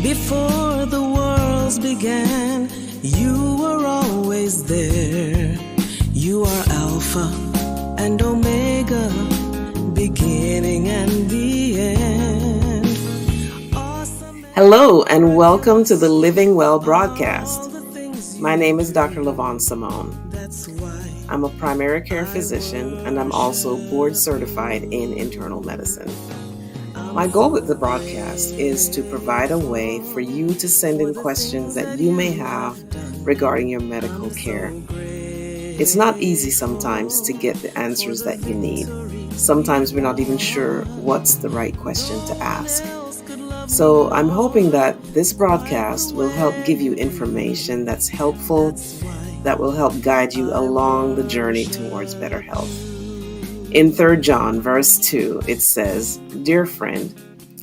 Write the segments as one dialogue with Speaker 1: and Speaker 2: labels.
Speaker 1: Before the worlds began, you were always there. You are Alpha and Omega, beginning and the end. Awesome.
Speaker 2: Hello and welcome to the LivingWell broadcast. My name is Dr. Levonne. I'm a primary care physician and I'm also board certified in internal medicine. My goal with the broadcast is to provide a way for you to send in questions that you may have regarding your medical care. It's not easy sometimes to get the answers that you need. Sometimes we're not even sure what's the right question to ask. So I'm hoping that this broadcast will help give you information that's helpful, that will help guide you along the journey towards better health. In 3 John verse 2, it says, "Dear friend,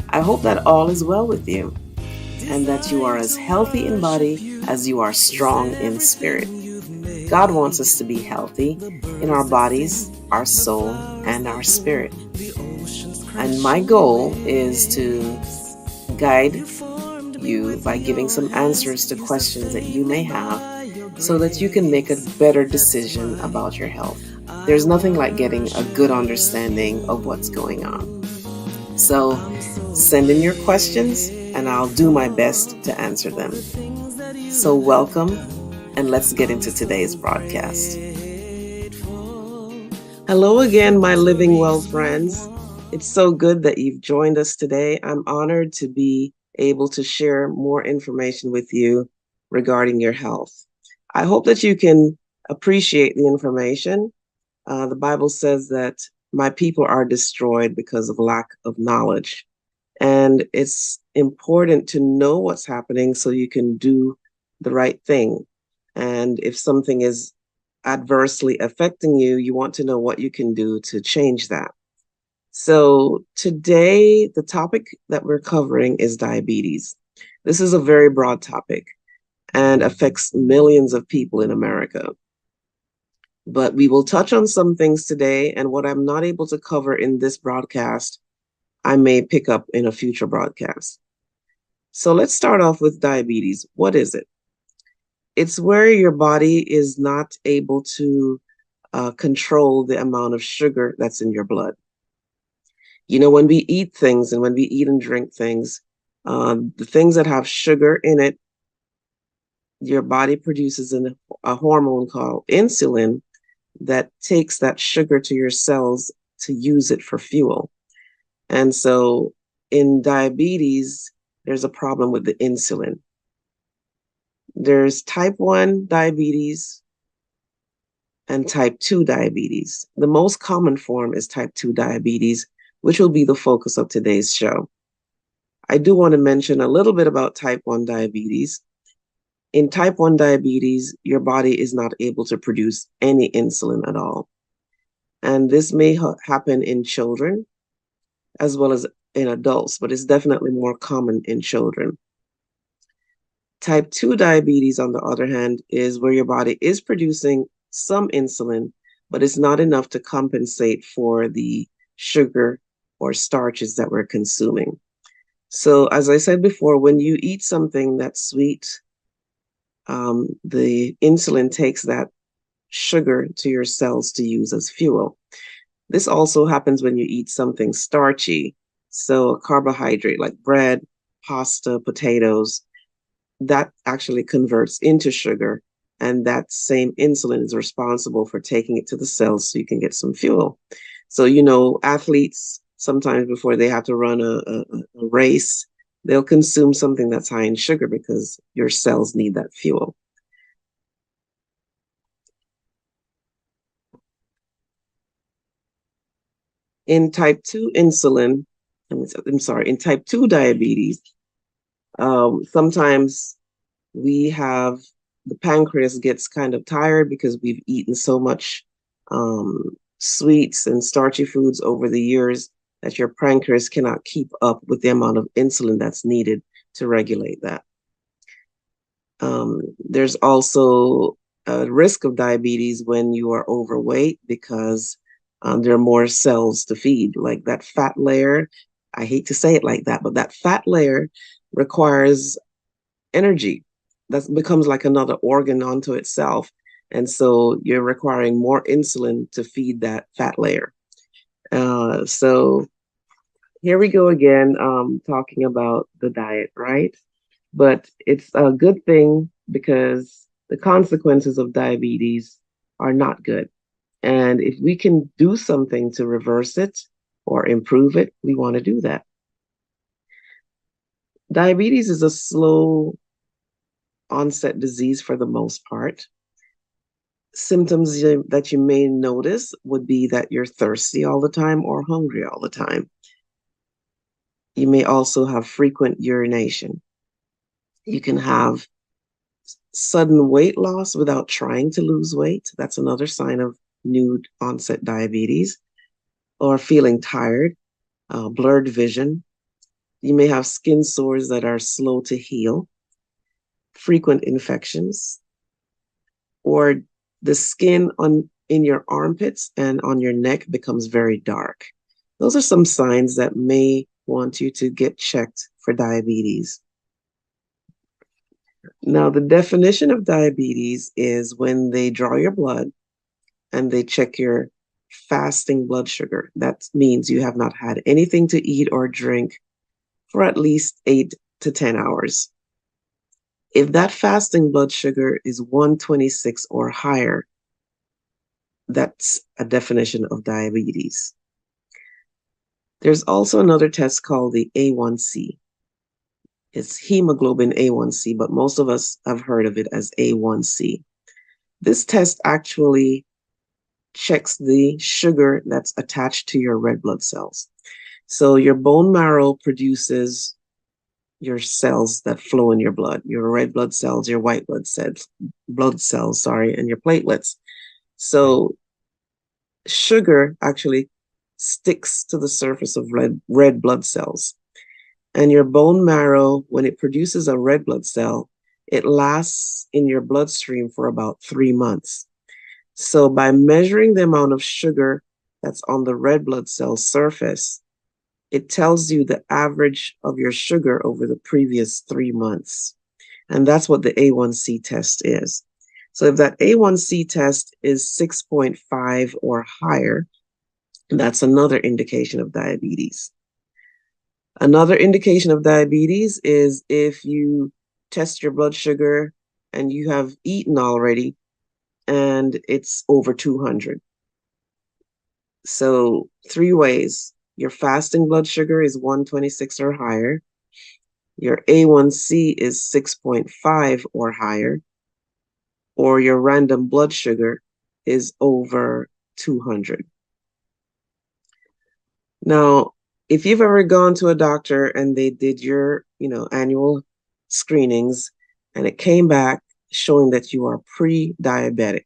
Speaker 2: I hope that all is well with you, and that you are as healthy in body as you are strong in spirit." God wants us to be healthy in our bodies, our soul, and our spirit. And my goal is to guide you by giving some answers to questions that you may have so that you can make a better decision about your health. There's nothing like getting a good understanding of what's going on. So send in your questions and I'll do my best to answer them. So welcome and let's get into today's broadcast. Hello again, my LivingWell friends. It's so good that you've joined us today. I'm honored to be able to share more information with you regarding your health. I hope that you can appreciate the information. The Bible says that my people are destroyed because of lack of knowledge. And it's important to know what's happening so you can do the right thing. And if something is adversely affecting you, you want to know what you can do to change that. So today, the topic that we're covering is diabetes. This is a very broad topic and affects millions of people in America. But we will touch on some things today, and what I'm not able to cover in this broadcast, I may pick up in a future broadcast. So let's start off with diabetes. What is it? It's where your body is not able to control the amount of sugar that's in your blood. You know, when we eat things and when we eat and drink things, the things that have sugar in it, your body produces a hormone called insulin that takes that sugar to your cells to use it for fuel. And so in diabetes, there's a problem with the insulin. There's type 1 diabetes and type 2 diabetes. The most common form is type 2 diabetes, which will be the focus of today's show. I do want to mention a little bit about type 1 diabetes. In type 1 diabetes, your body is not able to produce any insulin at all. And this may happen in children as well as in adults, but it's definitely more common in children. Type 2 diabetes, on the other hand, is where your body is producing some insulin, but it's not enough to compensate for the sugar or starches that we're consuming. So as I said before, when you eat something that's sweet, the insulin takes that sugar to your cells to use as fuel. This also happens when you eat something starchy. So a carbohydrate like bread, pasta, potatoes, that actually converts into sugar. And that same insulin is responsible for taking it to the cells so you can get some fuel. So, you know, athletes, sometimes before they have to run a race, they'll consume something that's high in sugar because your cells need that fuel. In type 2 insulin, in type 2 diabetes, sometimes the pancreas gets kind of tired because we've eaten so much sweets and starchy foods over the years that your pancreas cannot keep up with the amount of insulin that's needed to regulate that. There's also a risk of diabetes when you are overweight because there are more cells to feed, like that fat layer. I hate to say it like that, but that fat layer requires energy. That becomes like another organ onto itself. And so you're requiring more insulin to feed that fat layer. So here we go again, talking about the diet, right? But it's a good thing because the consequences of diabetes are not good. And if we can do something to reverse it or improve it, we want to do that. Diabetes is a slow onset disease for the most part. Symptoms that you may notice would be that you're thirsty all the time or hungry all the time. You may also have frequent urination. You can have sudden weight loss without trying to lose weight. That's another sign of new onset diabetes. Or feeling tired, blurred vision. You may have skin sores that are slow to heal, frequent infections, or the skin in your armpits and on your neck becomes very dark. Those are some signs that may want you to get checked for diabetes. Now, the definition of diabetes is when they draw your blood and they check your fasting blood sugar. That means you have not had anything to eat or drink for at least 8 to 10 hours. If that fasting blood sugar is 126 or higher, that's a definition of diabetes. There's also another test called the A1C. It's hemoglobin A1C, but most of us have heard of it as A1C. This test actually checks the sugar that's attached to your red blood cells. So your bone marrow produces your cells that flow in your blood, your red blood cells, your white blood cells, and your platelets. So sugar actually sticks to the surface of red blood cells. And your bone marrow, when it produces a red blood cell, it lasts in your bloodstream for about 3 months. So by measuring the amount of sugar that's on the red blood cell surface, it tells you the average of your sugar over the previous 3 months. And that's what the A1C test is. So if that A1C test is 6.5 or higher, that's another indication of diabetes. Another indication of diabetes is if you test your blood sugar and you have eaten already and it's over 200. So 3 ways. Your fasting blood sugar is 126 or higher. Your A1C is 6.5 or higher. Or your random blood sugar is over 200. Now, if you've ever gone to a doctor and they did your, annual screenings and it came back showing that you are pre-diabetic,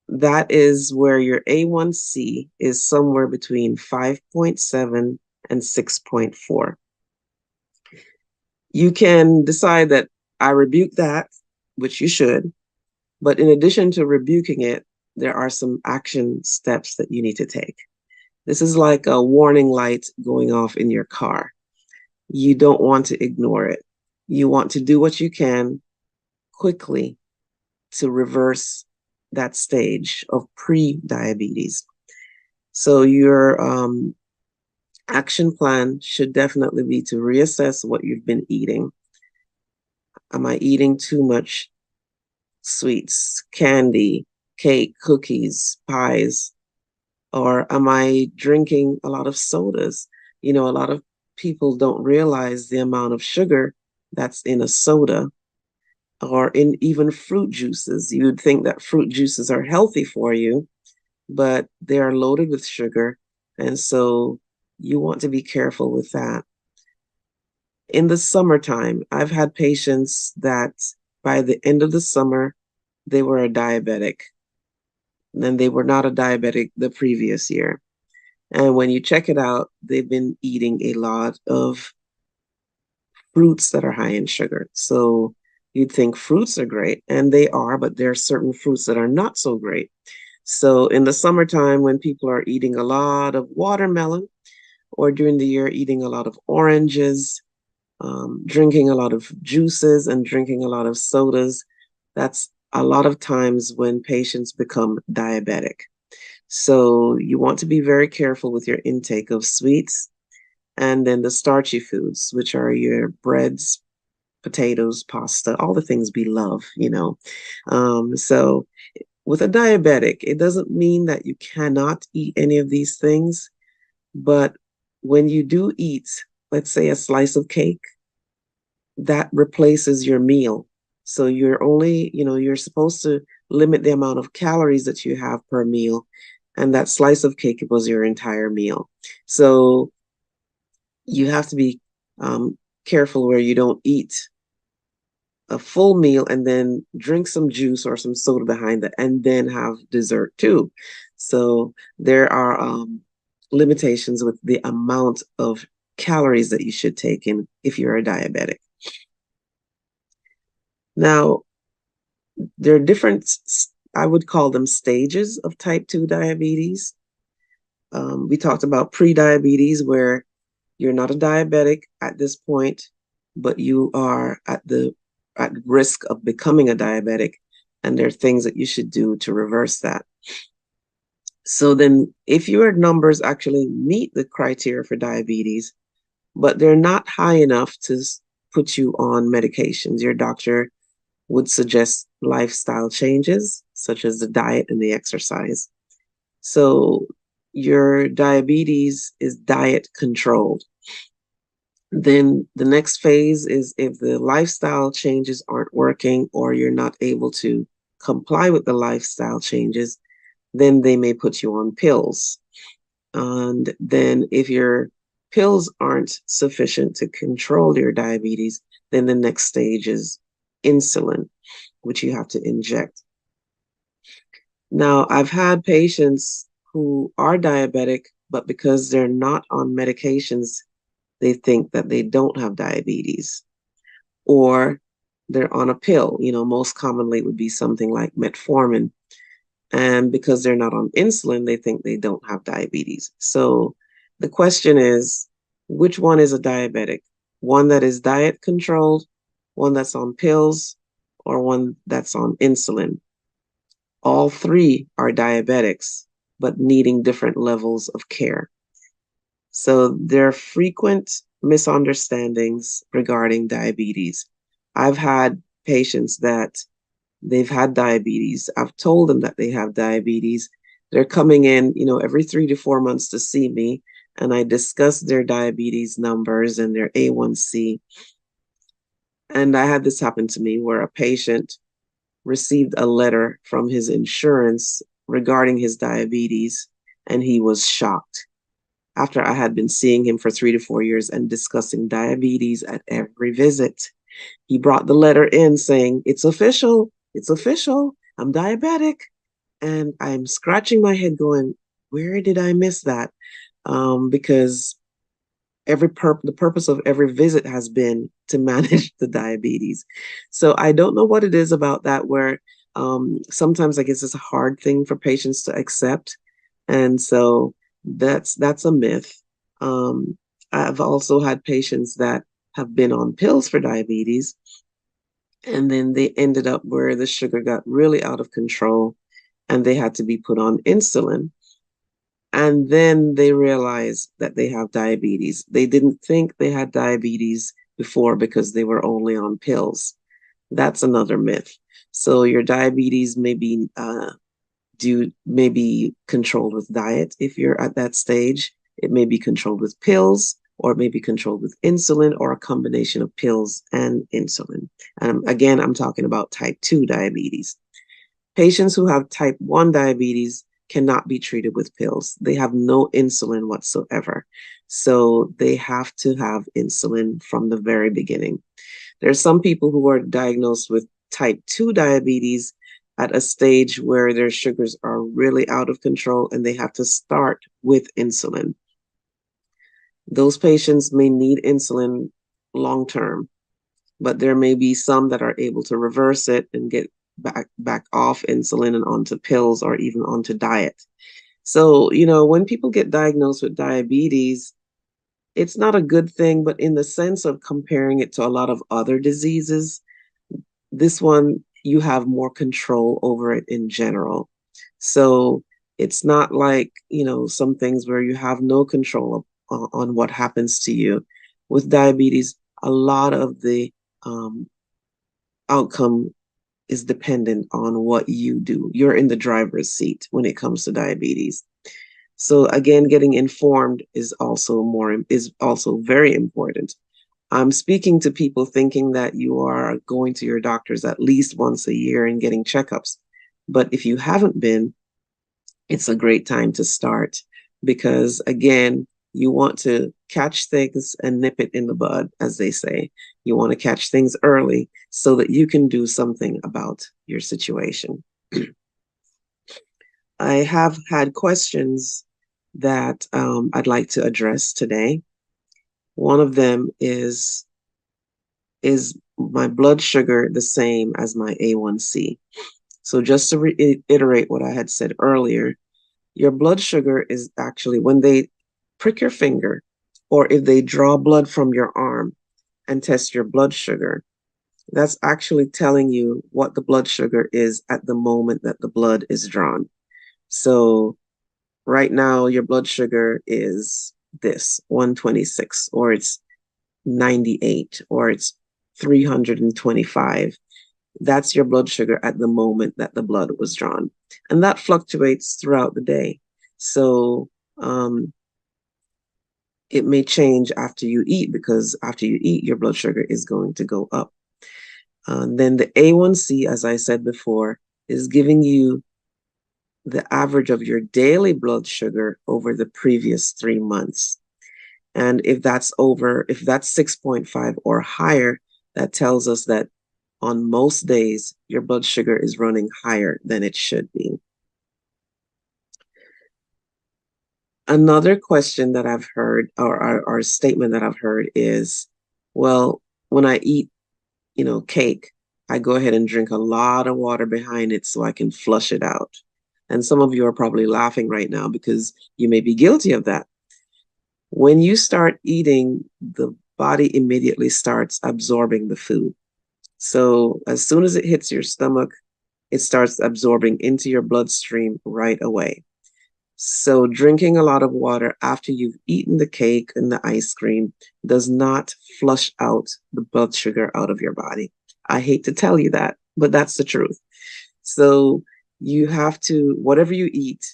Speaker 2: that is where your A1C is somewhere between 5.7 and 6.4. You can decide that I rebuke that, which you should, but in addition to rebuking it, there are some action steps that you need to take. This is like a warning light going off in your car. You don't want to ignore it. You want to do what you can quickly to reverse that stage of pre-diabetes. So your action plan should definitely be to reassess what you've been eating. Am I eating too much sweets, candy, cake, cookies, pies? Or am I drinking a lot of sodas? A lot of people don't realize the amount of sugar that's in a soda or in even fruit juices. You would think that fruit juices are healthy for you, but they are loaded with sugar. And so you want to be careful with that. In the summertime, I've had patients that by the end of the summer, they were a diabetic. Then they were not a diabetic the previous year. And when you check it out, they've been eating a lot of fruits that are high in sugar. So you'd think fruits are great, and they are, but there are certain fruits that are not so great. So in the summertime, when people are eating a lot of watermelon, or during the year eating a lot of oranges, drinking a lot of juices and drinking a lot of sodas, that's a lot of times when patients become diabetic. So you want to be very careful with your intake of sweets and then the starchy foods, which are your breads, potatoes, pasta, all the things we love. So with a diabetic, it doesn't mean that you cannot eat any of these things, but when you do eat, let's say a slice of cake, that replaces your meal. So you're supposed to limit the amount of calories that you have per meal. And that slice of cake was your entire meal. So you have to be careful where you don't eat a full meal and then drink some juice or some soda behind it and then have dessert too. So there are limitations with the amount of calories that you should take in if you're a diabetic. Now, there are different, I would call them stages of type 2 diabetes. We talked about pre-diabetes, where you're not a diabetic at this point, but you are at risk of becoming a diabetic, and there are things that you should do to reverse that. So then if your numbers actually meet the criteria for diabetes, but they're not high enough to put you on medications, your doctor would suggest lifestyle changes, such as the diet and the exercise. So your diabetes is diet controlled. Then the next phase is if the lifestyle changes aren't working or you're not able to comply with the lifestyle changes, then they may put you on pills. And then if your pills aren't sufficient to control your diabetes, then the next stage is insulin, which you have to inject. Now, I've had patients who are diabetic, but because they're not on medications, they think that they don't have diabetes, or they're on a pill. Most commonly it would be something like metformin. And because they're not on insulin, they think they don't have diabetes. So the question is, which one is a diabetic? One that is diet controlled, one that's on pills, or one that's on insulin? All three are diabetics, but needing different levels of care. So there are frequent misunderstandings regarding diabetes. I've had patients that they've had diabetes. I've told them that they have diabetes. They're coming in, every 3 to 4 months to see me, and I discuss their diabetes numbers and their A1C. And I had this happen to me where a patient received a letter from his insurance regarding his diabetes, and he was shocked. After I had been seeing him for 3 to 4 years and discussing diabetes at every visit, he brought the letter in saying, "It's official, I'm diabetic." And I'm scratching my head going, where did I miss that? Because the purpose of every visit has been to manage the diabetes. So I don't know what it is about that, where sometimes I guess it's a hard thing for patients to accept. And so that's a myth. I've also had patients that have been on pills for diabetes, and then they ended up where the sugar got really out of control and they had to be put on insulin. And then they realized that they have diabetes. They didn't think they had diabetes before because they were only on pills. That's another myth. So your diabetes may be controlled with diet if you're at that stage. It may be controlled with pills, or it may be controlled with insulin, or a combination of pills and insulin. Again, I'm talking about type 2 diabetes. Patients who have type 1 diabetes cannot be treated with pills. They have no insulin whatsoever. So they have to have insulin from the very beginning. There's some people who are diagnosed with type 2 diabetes at a stage where their sugars are really out of control and they have to start with insulin. Those patients may need insulin long term, but there may be some that are able to reverse it and get back off insulin and onto pills or even onto diet. So, when people get diagnosed with diabetes, it's not a good thing, but in the sense of comparing it to a lot of other diseases, this one, you have more control over it in general. So it's not like, some things where you have no control on what happens to you. With diabetes, a lot of the um, outcome is dependent on what you do. You're in the driver's seat when it comes to diabetes. So again, getting informed is also very important. I'm speaking to people thinking that you are going to your doctors at least once a year and getting checkups. But if you haven't been, it's a great time to start because, again, you want to catch things and nip it in the bud, as they say. You want to catch things early so that you can do something about your situation. I have had questions that I'd like to address today. One of them is my blood sugar the same as my A1C? So just to reiterate what I had said earlier, your blood sugar is actually when they prick your finger or if they draw blood from your arm and test your blood sugar, that's actually telling you what the blood sugar is at the moment that the blood is drawn. So right now, your blood sugar is this 126, or it's 98, or it's 325. That's your blood sugar at the moment that the blood was drawn. And that fluctuates throughout the day. So it may change after you eat because after you eat, your blood sugar is going to go up. Then the A1C, as I said before, is giving you the average of your daily blood sugar over the previous 3 months. And if that's 6.5 or higher, that tells us that on most days, your blood sugar is running higher than it should be. Another question that I've heard, or statement that I've heard is, well, when I eat, cake, I go ahead and drink a lot of water behind it so I can flush it out. And some of you are probably laughing right now because you may be guilty of that. When you start eating, the body immediately starts absorbing the food. So as soon as it hits your stomach, it starts absorbing into your bloodstream right away. So drinking a lot of water after you've eaten the cake and the ice cream does not flush out the blood sugar out of your body. I hate to tell you that, but that's the truth. So you have to, whatever you eat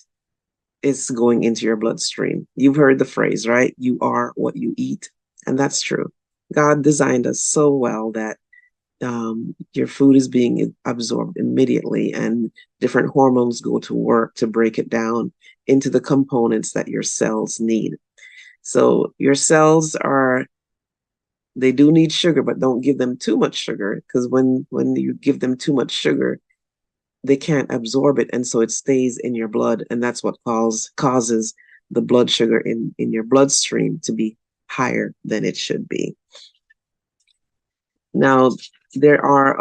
Speaker 2: is going into your bloodstream. You've heard the phrase, right? You are what you eat. And that's true. God designed us so well that your food is being absorbed immediately, and different hormones go to work to break it down into the components that your cells need. So your cells they do need sugar, but don't give them too much sugar, because when you give them too much sugar, they can't absorb it, and so it stays in your blood, and that's what causes the blood sugar in your bloodstream to be higher than it should be. Now, there are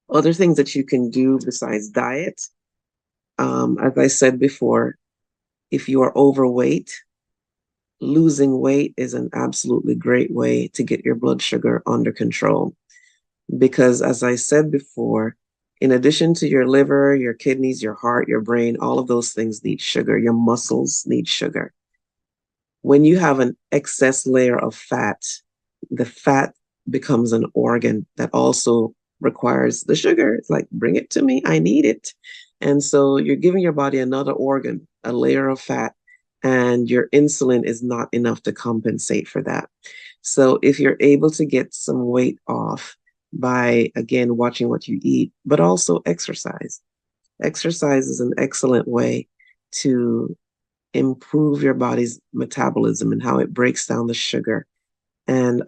Speaker 2: other things that you can do besides diet. As I said before, if you are overweight, losing weight is an absolutely great way to get your blood sugar under control. Because as I said before, in addition to your liver, your kidneys, your heart, your brain, all of those things need sugar. Your muscles need sugar. When you have an excess layer of fat, the fat becomes an organ that also requires the sugar. It's like, bring it to me, I need it. And so you're giving your body another organ, a layer of fat, and your insulin is not enough to compensate for that. So if you're able to get some weight off by, again, watching what you eat, but also exercise. Exercise is an excellent way to improve your body's metabolism and how it breaks down the sugar. And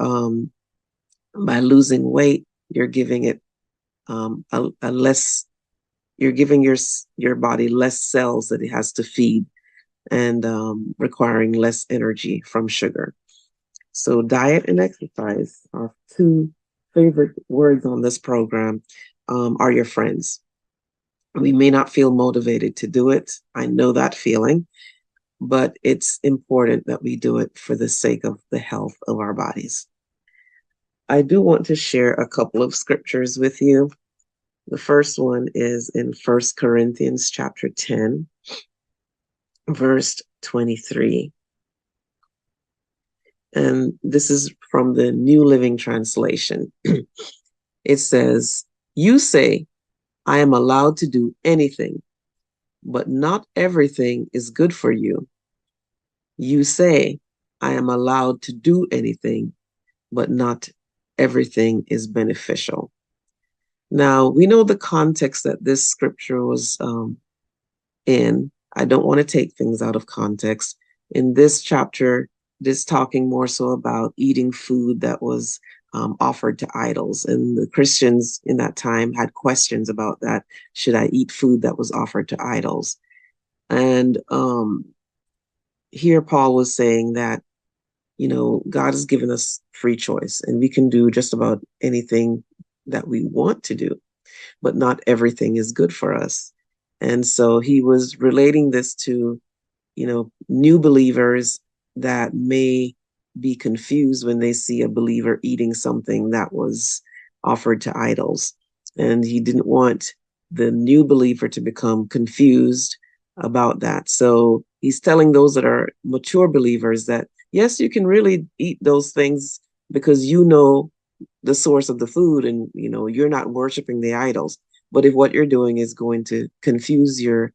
Speaker 2: by losing weight, you're giving it a less, you're giving your body less cells that it has to feed, and requiring less energy from sugar. So diet and exercise are two favorite words on this program, are your friends. We may not feel motivated to do it. I know that feeling. but it's important that we do it for the sake of the health of our bodies. I do want to share a couple of scriptures with you. The first one is in 1 Corinthians chapter 10, verse 23. And this is from the New Living Translation. It says, "You say, I am allowed to do anything, but not everything is good for you. You say, I am allowed to do anything, but not everything is beneficial." Now, we know the context that this scripture was in. I don't want to take things out of context. In this chapter, this talking more so about eating food that was offered to idols. And the Christians in that time had questions about that. Should I eat food that was offered to idols? And here Paul was saying that, God has given us free choice and we can do just about anything that we want to do, but not everything is good for us. And so he was relating this to, new believers that may be confused when they see a believer eating something that was offered to idols. And he didn't want the new believer to become confused about that. So he's telling those that are mature believers that, yes, you can really eat those things because the source of the food and you're not worshiping the idols. But if what you're doing is going to confuse your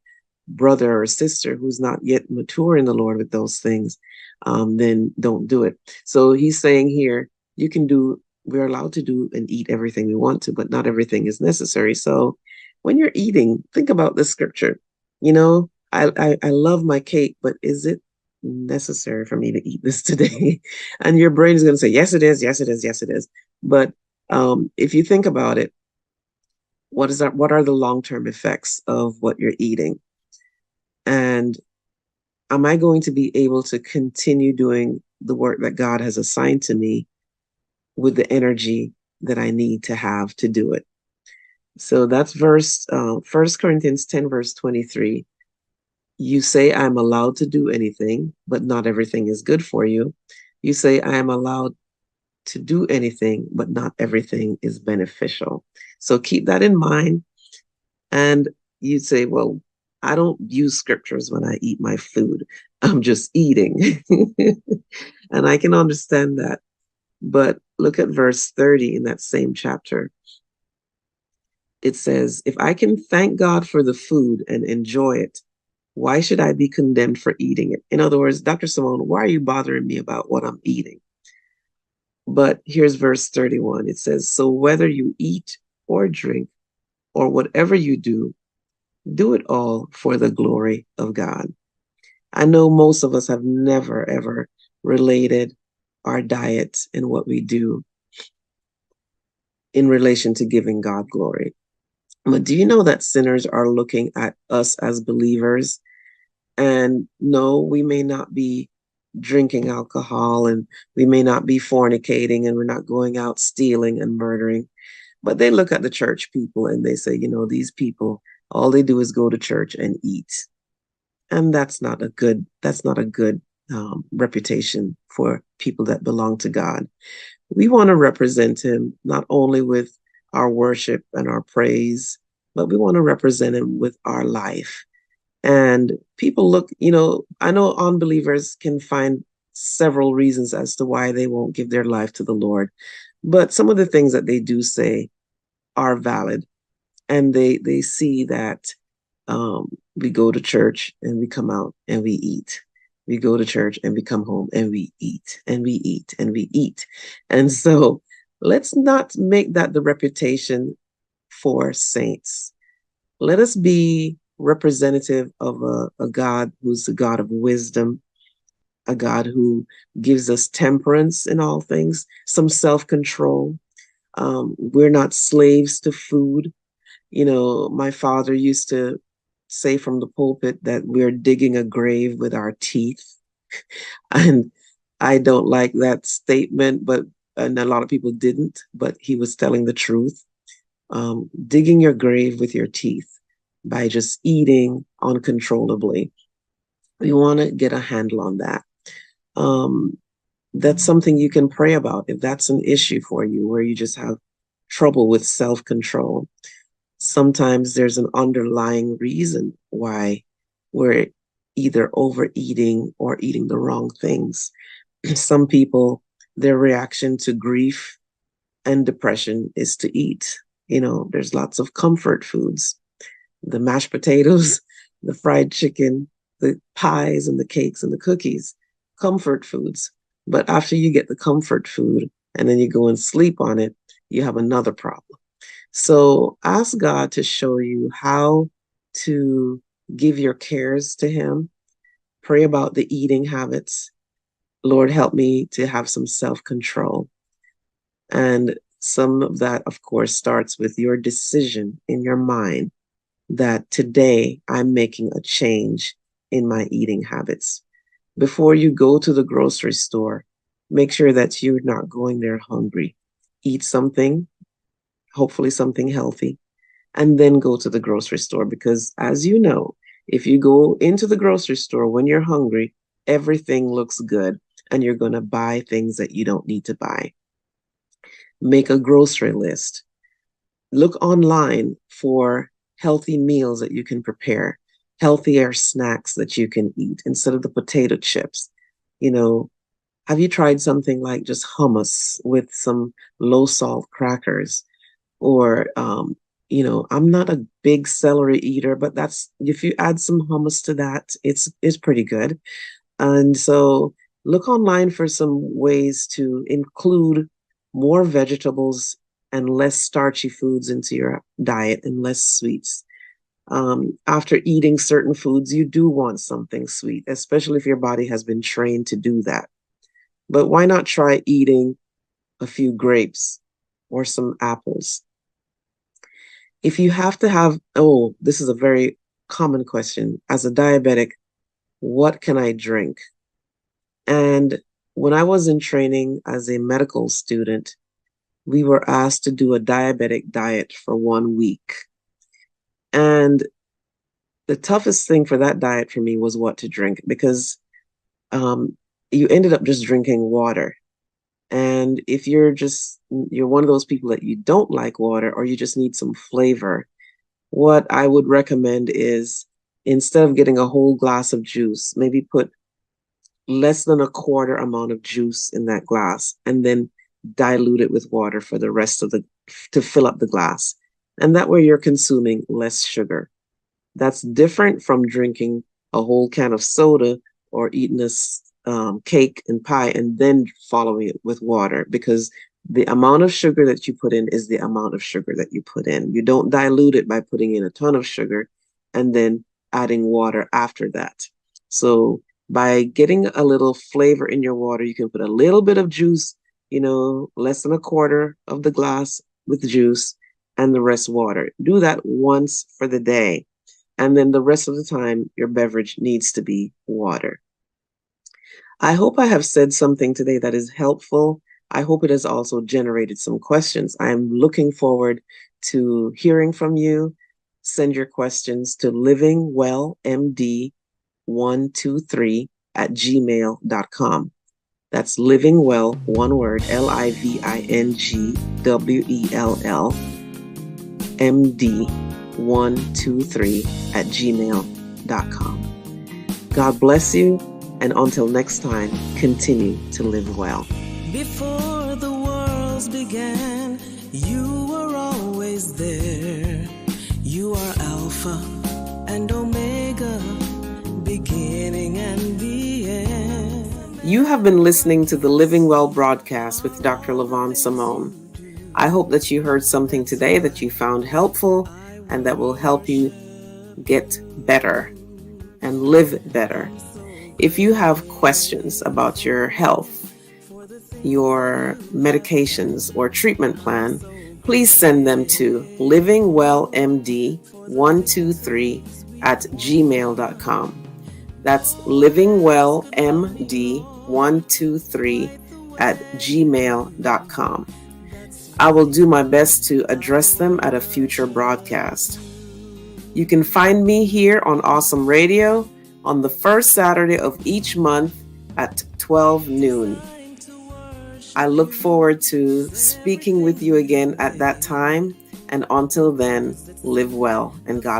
Speaker 2: brother or sister who's not yet mature in the Lord with those things, then don't do it. So he's saying here, we're allowed to do and eat everything we want to, but not everything is necessary. So when you're eating, think about this scripture. I love my cake, but is it necessary for me to eat this today? And your brain is going to say, yes, it is. Yes, it is. Yes, it is. But if you think about it, what are the long-term effects of what you're eating? And am I going to be able to continue doing the work that God has assigned to me with the energy that I need to have to do it? So that's 1 Corinthians 10, verse 23. You say I'm allowed to do anything, but not everything is good for you. You say I am allowed to do anything, but not everything is beneficial. So keep that in mind. And you'd say, well, I don't use scriptures when I eat my food. I'm just eating. And I can understand that. But look at verse 30 in that same chapter. It says, if I can thank God for the food and enjoy it, why should I be condemned for eating it? In other words, Dr. Simone, why are you bothering me about what I'm eating? But here's verse 31. It says, so whether you eat or drink or whatever you do it all for the glory of God. I know most of us have never, ever related our diet and what we do in relation to giving God glory. But do you know that sinners are looking at us as believers? And no, we may not be drinking alcohol and we may not be fornicating and we're not going out stealing and murdering. But they look at the church people and they say, these people, all they do is go to church and eat. And that's not a good reputation for people that belong to God. We want to represent him not only with our worship and our praise, but we want to represent him with our life. And people look, I know unbelievers can find several reasons as to why they won't give their life to the Lord. But some of the things that they do say are valid. And they see that we go to church and we come out and we eat. We go to church and we come home and we eat and we eat and we eat. And so let's not make that the reputation for saints. Let us be representative of a God who's a God of wisdom, a God who gives us temperance in all things, some self-control. We're not slaves to food. My father used to say from the pulpit that we're digging a grave with our teeth. And I don't like that statement, and a lot of people didn't, but he was telling the truth. Digging your grave with your teeth by just eating uncontrollably. You want to get a handle on that. Um, that's something you can pray about if that's an issue for you, where you just have trouble with self-control. Sometimes there's an underlying reason why we're either overeating or eating the wrong things. Some people, their reaction to grief and depression is to eat. There's lots of comfort foods, the mashed potatoes, the fried chicken, the pies and the cakes and the cookies, comfort foods. But after you get the comfort food and then you go and sleep on it, you have another problem. So ask God to show you how to give your cares to Him. Pray about the eating habits. Lord, help me to have some self-control. And some of that, of course, starts with your decision in your mind that today I'm making a change in my eating habits. Before you go to the grocery store, make sure that you're not going there hungry. Eat something, hopefully something healthy, and then go to the grocery store. Because as you know, if you go into the grocery store when you're hungry, everything looks good and you're going to buy things that you don't need to buy. Make a grocery list. Look online for healthy meals that you can prepare, healthier snacks that you can eat instead of the potato chips. Have you tried something like just hummus with some low salt crackers? Or, I'm not a big celery eater, but that's, if you add some hummus to that, it's pretty good. And so look online for some ways to include more vegetables and less starchy foods into your diet and less sweets. After eating certain foods, you do want something sweet, especially if your body has been trained to do that. But why not try eating a few grapes or some apples? If you have to have, this is a very common question. As a diabetic, what can I drink? And when I was in training as a medical student, we were asked to do a diabetic diet for 1 week. And the toughest thing for that diet for me was what to drink, because you ended up just drinking water. And if you're one of those people that you don't like water or you just need some flavor, what I would recommend is, instead of getting a whole glass of juice, maybe put less than a quarter amount of juice in that glass and then dilute it with water for the rest to fill up the glass. And that way you're consuming less sugar. That's different from drinking a whole can of soda or eating this cake and pie and then following it with water, because the amount of sugar that you put in is the amount of sugar that you put in. You don't dilute it by putting in a ton of sugar and then adding water after that. So by getting a little flavor in your water, you can put a little bit of juice, less than a quarter of the glass with juice and the rest water. Do that once for the day. And then the rest of the time, your beverage needs to be water. I hope I have said something today that is helpful. I hope it has also generated some questions. I'm looking forward to hearing from you. Send your questions to livingwellmd123@gmail.com. That's livingwell, one word, LivingWell MD123@gmail.com. God bless you, and until next time, continue to live well.
Speaker 1: Before the worlds began, you were always there. You are Alpha and Omega, beginning and the end.
Speaker 2: You have been listening to the Living Well broadcast with Dr. Levonne-Samon. I hope that you heard something today that you found helpful and that will help you get better and live better. If you have questions about your health, your medications, or treatment plan, please send them to livingwellmd123@gmail.com. That's livingwellmd123@gmail.com. I will do my best to address them at a future broadcast. You can find me here on Awesome Radio on the first Saturday of each month at 12 noon. I look forward to speaking with you again at that time. And until then, live well and God